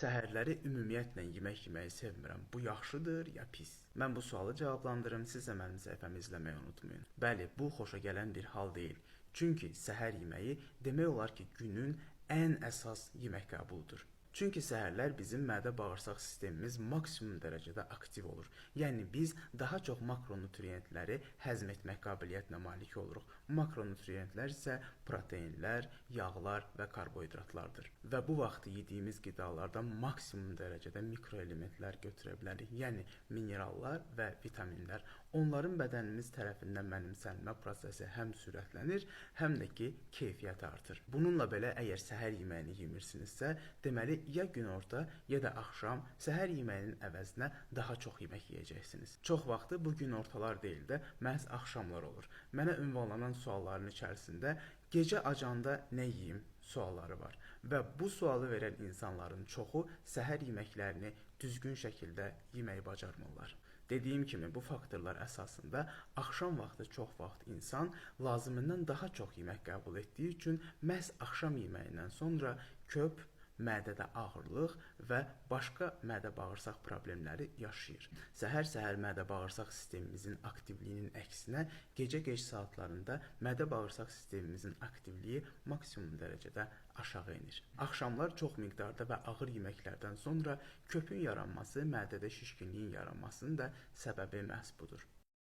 Səhərləri ümumiyyətlə yemək yeməyi sevmirəm. Bu yaxşıdır ya pis? Mən bu sualı cavablandırım, siz də mənim səhifəmi izləməyi unutmayın. Bəli, bu xoşagələn bir hal deyil. Çünki səhər yeməyi demək olar ki, günün ən əsas yemək qəbuludur. Çünki səhərlər bizim mədə-bağırsaq sistemimiz maksimum dərəcədə aktiv olur. Yəni biz daha çox makronutriyentləri həzm etmək qabiliyyətinə malik oluruq. Makronutriyentlər isə proteinlər, yağlar və karbohidratlardır. Və bu vaxt yediyimiz qidalardan maksimum dərəcədə mikroelementlər götürə bilərik. Yəni minerallar və vitaminlər. Onların bədənimiz tərəfindən mənimsənmə prosesi həm sürətlənir, həm də ki, keyfiyyəti artır. Bununla belə əgər səhər yeməyini yemirsinizsə, deməli ya günorta, ya da axşam səhər yeməyinin əvəzinə daha çox yemək yeyəcəksiniz. Çox vaxtı bu günortalar deyil də, məhz axşamlar olur. Mənə ünvanlanan sualların içərisində gecə acanda nə yeyim sualları var. Və bu sualı verən insanların çoxu səhər yeməklərini düzgün şəkildə yeməyi bacarmırlar. Dediyim kimi, bu faktorlar əsasında axşam vaxtı çox vaxt insan lazımından daha çox yemək qəbul etdiyi üçün məhz axşam yeməyindən sonra köp, mədədə ağırlıq və başqa mədə-bağırsaq problemləri yaşayır. Səhər-səhər mədə-bağırsaq sistemimizin aktivliyinin əksinə gecə-gec saatlarında mədə-bağırsaq sistemimizin aktivliyi maksimum dərəcədə aşağı enir. Axşamlar çox miqdarda və ağır yeməklərdən sonra köpün yaranması, mədədə şişkinliyin yaranmasının da səbəbi məhz budur.